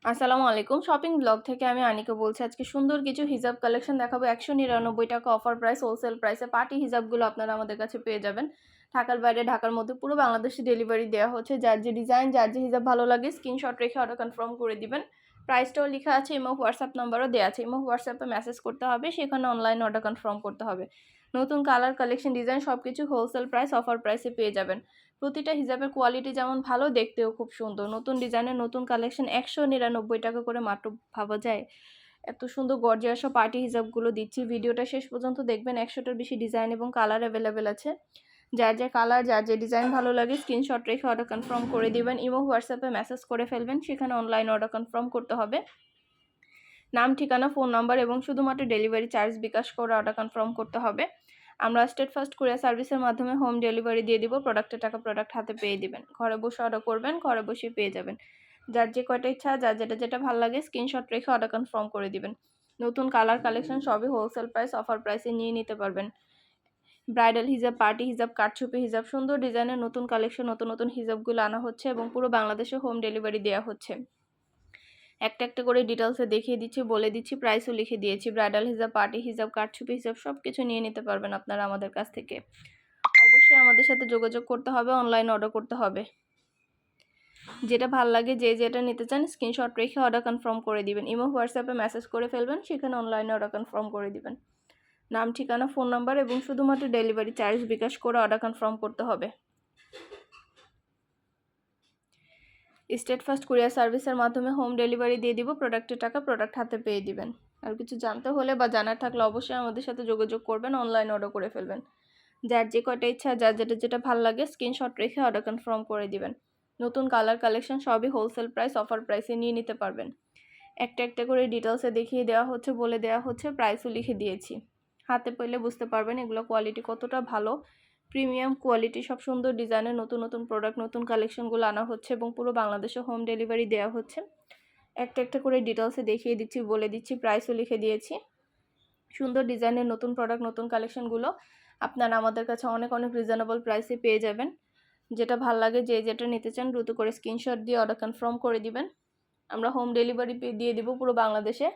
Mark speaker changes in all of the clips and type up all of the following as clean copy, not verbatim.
Speaker 1: আসসালামু আলাইকুম। Shopping blog থেকে আমি আনিকা বলছি। আজকে সুন্দর কিছু হিজাব কালেকশন দেখাবো। ১৯৯ টাকা অফার প্রাইস, হোলসেল প্রাইসে পার্টি হিজাবগুলো আপনারা আমাদের কাছে পেয়ে যাবেন। ঢাকার বাইরে, ঢাকার মধ্যে পুরো বাংলাদেশে ডেলিভারি দেওয়া হচ্ছে। যার যে ডিজাইন, যার যে হিজাব ভালো লাগে স্ক্রিনশট রেখে অর্ডার কনফার্ম করে দিবেন। প্রাইসটাও লেখা আছে, ইমো হোয়াটসঅ্যাপ নাম্বারও দেওয়া আছে। ইমো হোয়াটসঅ্যাপে মেসেজ করতে হবে, সেখানে অনলাইন অর্ডার কনফার্ম করতে হবে। নতুন কালার, কালেকশন, ডিজাইন সব কিছু হোলসেল প্রাইস, অফার প্রাইসে পেয়ে যাবেন। প্রতিটা হিজাবের কোয়ালিটি যেমন ভালো, দেখতেও খুব সুন্দর। নতুন ডিজাইনের নতুন কালেকশন ১৯৯ টাকা করে মাত্র, ভাবা যায়? এত সুন্দর গর্জিয়াস পার্টি হিজাবগুলো দিচ্ছি। ভিডিওটা শেষ পর্যন্ত দেখবেন। ১০০টার বেশি ডিজাইন এবং কালার অ্যাভেলেবেল আছে। যার যে কালার, যার যে ডিজাইন ভালো লাগে স্ক্রিনশট রেখে অর্ডার কনফার্ম করে দিবেন। ইমো হোয়াটসঅ্যাপে মেসেজ করে ফেলবেন, সেখানে অনলাইন অর্ডার কনফার্ম করতে হবে। নাম, ঠিকানা, ফোন নাম্বার এবং শুধুমাত্র ডেলিভারি চার্জ বিকাশ করে অর্ডার কনফার্ম করতে হবে। আমরা স্টেট ফার্স্ট কুরিয়ার সার্ভিসের মাধ্যমে হোম ডেলিভারি দিয়ে দিব। প্রোডাক্টের টাকা প্রোডাক্ট হাতে পেয়ে দিবেন। ঘরে বসে অর্ডার করবেন, ঘরে বসে পেয়ে যাবেন। যার যে কয়টা ইচ্ছা, যার যেটা ভালো লাগে স্ক্রিনশট রেখে অর্ডার কনফার্ম করে দিবেন। নতুন কালার, কালেকশন সবই হোলসেল প্রাইস, অফার প্রাইসে নিয়ে নিতে পারবেন। ব্রাইডাল হিজাব, পার্টি হিজাব, কারচুপি হিজাব, সুন্দর ডিজাইনের নতুন কালেকশন, নতুন নতুন হিজাবগুলো আনা হচ্ছে এবং পুরো বাংলাদেশে হোম ডেলিভারি দেওয়া হচ্ছে। একটা একটা করে ডিটেলসে দেখিয়ে দিচ্ছি, বলে দিচ্ছি, প্রাইসও লিখে দিয়েছি। ব্রাইডাল হিজাব, পার্টি হিজাব, কারচুপি হিজাব সব কিছু নিয়ে নিতে পারবেন আপনারা আমাদের কাছ থেকে। অবশ্যই আমাদের সাথে যোগাযোগ করতে হবে, অনলাইন অর্ডার করতে হবে। যেটা ভাল লাগে, যে যেটা নিতে চান স্ক্রিনশট রেখে অর্ডার কনফার্ম করে দিবেন। ইমো হোয়াটসঅ্যাপে মেসেজ করে ফেলবেন, সেখানে অনলাইনে অর্ডার কনফার্ম করে দিবেন। নাম, ঠিকানা, ফোন নাম্বার এবং শুধুমাত্র ডেলিভারি চার্জ বিকাশ করে অর্ডার কনফার্ম করতে হবে। স্টেট ফার্স্ট কুরিয়ার সার্ভিসের মাধ্যমে হোম ডেলিভারি দিয়ে দিব। প্রোডাক্টের টাকা প্রোডাক্ট হাতে পেয়ে দিবেন। আর কিছু জানতে হলে বা জানার থাকলে অবশ্যই আমাদের সাথে যোগাযোগ করবেন, অনলাইন অর্ডার করে ফেলবেন। যার যে কয়টা ইচ্ছা, যার যেটা ভালো লাগে স্ক্রিনশট রেখে অর্ডার কনফার্ম করে দিবেন। নতুন কালার, কালেকশন সবই হোলসেল প্রাইস, অফার প্রাইসে নিয়ে নিতে পারবেন। একটা একটা করে ডিটেলসে দেখিয়ে দেওয়া হচ্ছে, বলে দেওয়া হচ্ছে, প্রাইসও লিখে দিয়েছি। হাতে পেলে বুঝতে পারবেন এগুলো কোয়ালিটি কতটা ভালো। প্রিমিয়াম কোয়ালিটি, সব সুন্দর ডিজাইনের নতুন নতুন প্রোডাক্ট, নতুন কালেকশনগুলো আনা হচ্ছে এবং পুরো বাংলাদেশে হোম ডেলিভারি দেওয়া হচ্ছে। একটা একটা করে ডিটেলসে দেখিয়ে দিচ্ছি, বলে দিচ্ছি, প্রাইসও লিখে দিয়েছি। সুন্দর ডিজাইনের নতুন প্রোডাক্ট, নতুন কালেকশনগুলো আপনারা আমাদের কাছে অনেক অনেক রিজনেবল প্রাইসে পেয়ে যাবেন। যেটা ভাল লাগে, যে যেটা নিতে চান দ্রুত করে স্ক্রিনশট দিয়ে অর্ডার কনফার্ম করে দিবেন। আমরা হোম ডেলিভারি দিয়ে দিব পুরো বাংলাদেশে।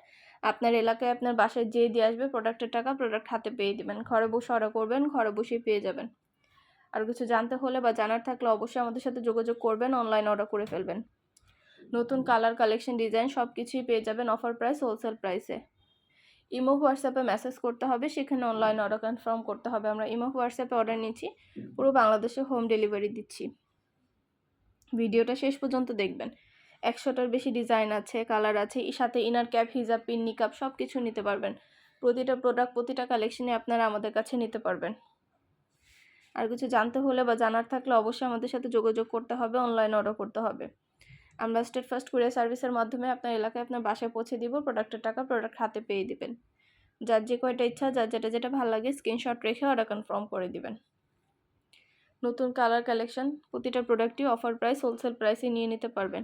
Speaker 1: আপনার এলাকায়, আপনার বাসায় যেয়ে দিয়ে আসবে, প্রোডাক্টের টাকা প্রোডাক্ট হাতে পেয়ে দেবেন। ঘরে বসে অর্ডার করবেন, ঘরে বসেই পেয়ে যাবেন। আর কিছু জানতে হলে বা জানার থাকলে অবশ্যই আমাদের সাথে যোগাযোগ করবেন, অনলাইন অর্ডার করে ফেলবেন। নতুন কালার, কালেকশন, ডিজাইন সব কিছুই পেয়ে যাবেন অফার প্রাইস, হোলসেল প্রাইসে। ইমো হোয়াটসঅ্যাপে মেসেজ করতে হবে, সেখানে অনলাইন অর্ডার কনফার্ম করতে হবে। আমরা ইমো হোয়াটসঅ্যাপে অর্ডার নিচ্ছি, পুরো বাংলাদেশে হোম ডেলিভারি দিচ্ছি। ভিডিওটা শেষ পর্যন্ত দেখবেন। ১০০টার বেশি ডিজাইন আছে, কালার আছে, সাথে ইনার ক্যাপ, হিজাব, পিন, নিকাব সব কিছু নিতে পারবেন। প্রতিটা প্রোডাক্ট, প্রতিটা কালেকশনে আপনারা আমাদের কাছে নিতে পারবেন। আর কিছু জানতে হলে বা জানার থাকলে অবশ্যই আমাদের সাথে যোগাযোগ করতে হবে, অনলাইন অর্ডার করতে হবে। আমরা স্টেট ফার্স্ট কুরিয়ার সার্ভিসের মাধ্যমে আপনার এলাকায়, আপনার বাসায় পৌঁছে দিব। প্রোডাক্টের টাকা প্রোডাক্ট হাতে পেয়ে দিবেন। যার যে কয়টা ইচ্ছা, যার যেটা ভালো লাগে স্ক্রিনশট রেখে অর্ডার কনফার্ম করে দিবেন। নতুন কালার, কালেকশন প্রতিটা প্রোডাক্টই অফার প্রাইস, হোলসেল প্রাইসে নিয়ে নিতে পারবেন।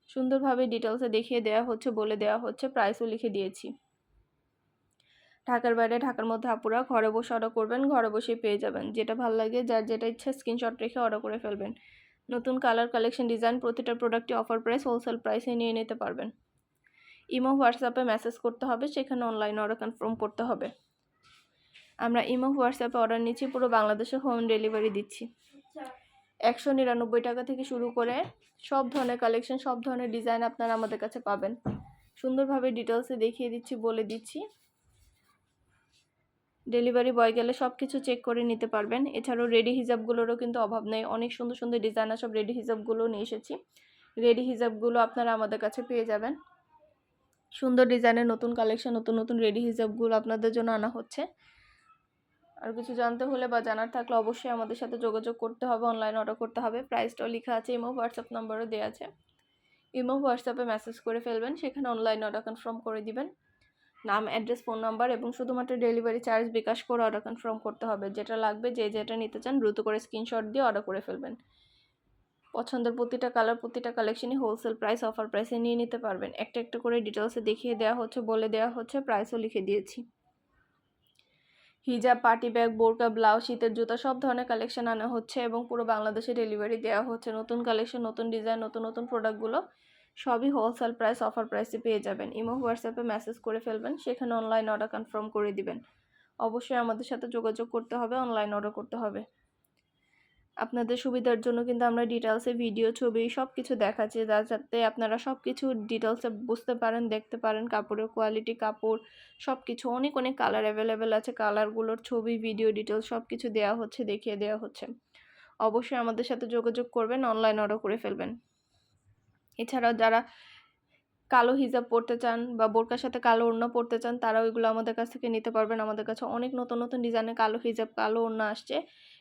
Speaker 1: সুন্দরভাবে ডিটেলসে দেখিয়ে দেওয়া হচ্ছে, বলে দেওয়া হচ্ছে, প্রাইসও লিখে দিয়েছি। ঢাকার বাইরে, ঢাকার মধ্যে আপুরা ঘরে বসে অর্ডার করবেন, ঘরে বসেই পেয়ে যাবেন। যেটা ভালো লাগে, যার যেটা ইচ্ছা স্ক্রিনশট রেখে অর্ডার করে ফেলবেন। নতুন কালার, কালেকশন, ডিজাইন প্রতিটা প্রোডাক্টই অফার প্রাইস, হোলসেল প্রাইসে নিয়ে নিতে পারবেন। ইমো হোয়াটসঅ্যাপে মেসেজ করতে হবে, সেখানে অনলাইন অর্ডার কনফার্ম করতে হবে। আমরা ইমো হোয়াটসঅ্যাপে অর্ডার নিচ্ছি, পুরো বাংলাদেশে হোম ডেলিভারি দিচ্ছি। ১৯৯ টাকা থেকে শুরু করে সব ধরনের কালেকশন, সব ধরনের ডিজাইন আপনারা আমাদের কাছে পাবেন। সুন্দরভাবে ডিটেলসে দেখিয়ে দিচ্ছি, বলে দিচ্ছি। ডেলিভারি বয় গেলে সব কিছু চেক করে নিতে পারবেন। এছাড়াও রেডি হিজাবগুলোরও কিন্তু অভাব নেই। অনেক সুন্দর সুন্দর ডিজাইনার সব রেডি হিজাবগুলো নিয়ে এসেছি। রেডি হিজাবগুলো আপনারা আমাদের কাছে পেয়ে যাবেন। সুন্দর ডিজাইনের নতুন কালেকশন, নতুন নতুন রেডি হিজাবগুলো আপনাদের জন্য আনা হচ্ছে। আর কিছু জানতে হলে বা জানার থাকলে অবশ্যই আমাদের সাথে যোগাযোগ করতে হবে, অনলাইন অর্ডার করতে হবে। প্রাইসটাও লেখা আছে, ইমো হোয়াটসঅ্যাপ নাম্বারও দেওয়া আছে। ইমো হোয়াটসঅ্যাপে মেসেজ করে ফেলবেন, সেখানে অনলাইন অর্ডার কনফার্ম করে দিবেন। নাম, অ্যাড্রেস, ফোন নাম্বার এবং শুধুমাত্র ডেলিভারি চার্জ বিকাশ করে অর্ডার কনফার্ম করতে হবে। যেটা লাগবে, যে যেটা নিতে চান দ্রুত করে স্ক্রিনশট দিয়ে অর্ডার করে ফেলবেন। পছন্দের প্রতিটা কালার, প্রতিটা কালেকশনই হোলসেল প্রাইস, অফার প্রাইসে নিয়ে নিতে পারবেন। একটা একটা করে ডিটেলসে দেখিয়ে দেওয়া হচ্ছে, বলে দেওয়া হচ্ছে, প্রাইসও লিখে দিয়েছি। হিজাব, পার্টি ব্যাগ, বোরকা, ব্লাউজ, শীতের জুতা সব ধরনের কালেকশন আনা হচ্ছে এবং পুরো বাংলাদেশে ডেলিভারি দেওয়া হচ্ছে। নতুন কালেকশন, নতুন ডিজাইন, নতুন নতুন প্রোডাক্টগুলো সবই হোলসেল প্রাইস অফার প্রাইসে পেয়ে যাবেন। ইমো হোয়াটসঅ্যাপে মেসেজ করে ফেলবেন, সেখানে অনলাইন অর্ডার কনফার্ম করে দিবেন। অবশ্যই আমাদের সাথে যোগাযোগ করতে হবে, অনলাইন অর্ডার করতে হবে। আপনাদের সুবিধার জন্য কিন্তু আমরা ডিটেলসে ভিডিও ছবি সব কিছু দেখাচ্ছি, যাতে আপনারা সব কিছু ডিটেলসে বুঝতে পারেন, দেখতে পারেন। কাপড়ের কোয়ালিটি, কাপড় সব কিছু, অনেক অনেক কালার অ্যাভেলেবেল আছে। কালারগুলোর ছবি, ভিডিও ডিটেলস সব কিছু দেওয়া হচ্ছে, দেখিয়ে দেওয়া হচ্ছে। অবশ্যই আমাদের সাথে যোগাযোগ করবেন, অনলাইন অর্ডার করে ফেলবেন। এছাড়াও যারা কালো হিজাব পরতে চান বা বোরকার সাথে কালো ওড়না পরতে চান, তারা ওইগুলো আমাদের কাছ থেকে নিতে পারবেন। আমাদের কাছে অনেক নতুন নতুন ডিজাইনের কালো হিজাব, কালো ওড়না আসছে।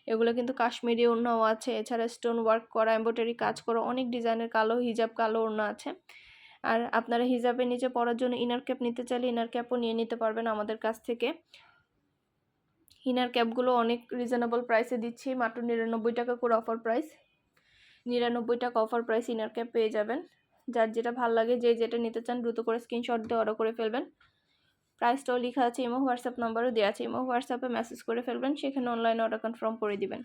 Speaker 1: এগুলো কিন্তু কাশ্মীরি ওড়নাও আছে, এছাড়া স্টোন ওয়ার্ক করা, এমব্রয়ডারি কাজ করা অনেক ডিজাইনের কালো হিজাব, কালো ওড়না আছে। আর আপনারা হিজাবের নিচে পরার জন্য ইনার ক্যাপ নিতে চাইলে ইনার ক্যাপও নিয়ে নিতে পারবেন আমাদের কাছ থেকে। ইনার ক্যাপগুলো অনেক রিজনেবল প্রাইসে দিচ্ছি, মাত্র 99 টাকা করে অফার প্রাইস। 99 টাকা অফার প্রাইস ইনার ক্যাপ পেয়ে যাবেন। যার যেটা ভালো লাগে, যে যেটা নিতে চান দ্রুত করে স্ক্রিনশট দিয়ে অর্ডার করে ফেলবেন। প্রাইসটাও লেখা আছে, ইমো হোয়াটসঅ্যাপ নাম্বারও দেওয়া আছে। ইমো হোয়াটসঅ্যাপে মেসেজ করে ফেলবেন, সেখানে অনলাইন অর্ডার কনফার্ম করে দিবেন।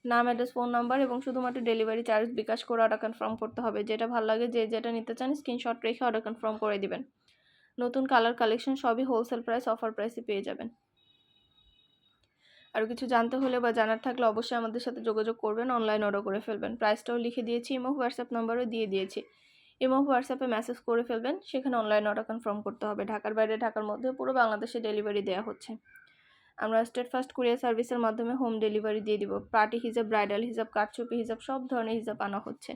Speaker 1: নাম, অ্যাড্রেস, ফোন নাম্বার এবং শুধুমাত্র ডেলিভারি চার্জ বিকাশ করে অর্ডার কনফার্ম করতে হবে। যেটা ভালো লাগে, যে যেটা নিতে চান স্ক্রিনশট রেখে অর্ডার কনফার্ম করে দিবেন। নতুন কালার কালেকশন সবই হোলসেল প্রাইস অফার প্রাইসে পেয়ে যাবেন। আর কিছু জানতে হলে বা জানার থাকলে অবশ্যই আমাদের সাথে যোগাযোগ করবেন, অনলাইন অর্ডার করে ফেলবেন। প্রাইসটাও লিখে দিয়েছি, ইমো হোয়াটসঅ্যাপ নাম্বারও দিয়ে দিয়েছি। ইমো হোয়াটসঅ্যাপে মেসেজ করে ফেলবেন, সেখানে অনলাইন অর্ডার কনফার্ম করতে হবে। ঢাকার বাইরে, ঢাকার মধ্যে পুরো বাংলাদেশে ডেলিভারি দেওয়া হচ্ছে। আমরা স্টেট ফার্স্ট কুরিয়ার সার্ভিসের মাধ্যমে হোম ডেলিভারি দিয়ে দিব। পার্টি হিজাব, ব্রাইডাল হিজাব, কারচুপি হিজাব সব ধরনের হিজাব আনা হচ্ছে।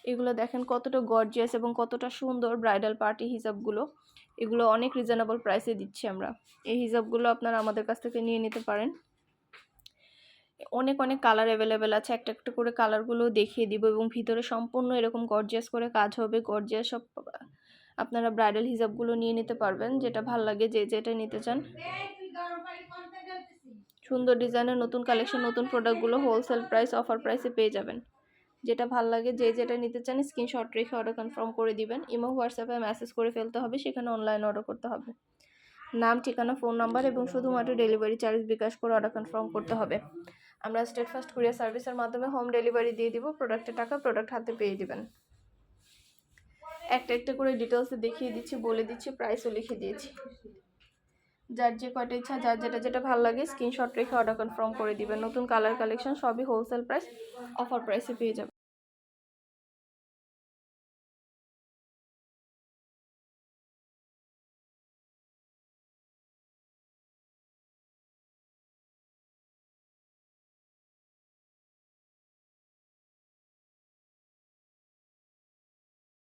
Speaker 1: এগুলো দেখেন কতটা গর্জিয়াস এবং কতটা সুন্দর ব্রাইডাল পার্টি হিজাবগুলো। এগুলো অনেক রিজনেবল প্রাইসে দিচ্ছি আমরা। এই হিজাবগুলো আপনারা আমাদের কাছ থেকে নিয়ে নিতে পারেন। অনেক অনেক কালার অ্যাভেলেবেল আছে, একটা একটা করে কালারগুলো দেখিয়ে দিব এবং ভিতরে সম্পূর্ণ এরকম গর্জিয়াস করে কাজ হবে। গর্জিয়াস সব আপনারা ব্রাইডাল হিজাবগুলো নিয়ে নিতে পারবেন, যেটা ভাল লাগে, যে যেটা নিতে চান। সুন্দর ডিজাইনের নতুন কালেকশন, নতুন প্রোডাক্টগুলো হোলসেল প্রাইস অফার প্রাইসে পেয়ে যাবেন। যেটা ভাল লাগে, যে যেটা নিতে চান স্ক্রিনশট রেখে অর্ডার কনফার্ম করে দিবেন। ইমো হোয়াটসঅ্যাপে মেসেজ করে ফেলতে হবে, সেখানে অনলাইন অর্ডার করতে হবে। নাম, ঠিকানা, ফোন নাম্বার এবং শুধুমাত্র ডেলিভারি চার্জ বিকাশ করে অর্ডার কনফার্ম করতে হবে। আমরা স্টেট ফার্স্ট কুরিয়ার সার্ভিসের মাধ্যমে হোম ডেলিভারি দিয়ে দিব। প্রোডাক্টের টাকা প্রোডাক্ট হাতে পেয়ে দিবেন। একটা একটা করে ডিটেলসে দেখিয়ে দিচ্ছি, বলে দিচ্ছি, প্রাইসও লিখে দিয়েছি। যার যে কয়টা ইচ্ছা, যার যেটা যেটা ভালো লাগে স্ক্রিনশট রেখে অর্ডার কনফার্ম করে দিবেন। নতুন কালার কালেকশন সবই হোলসেল প্রাইস অফার প্রাইসে পেয়ে যাবেন।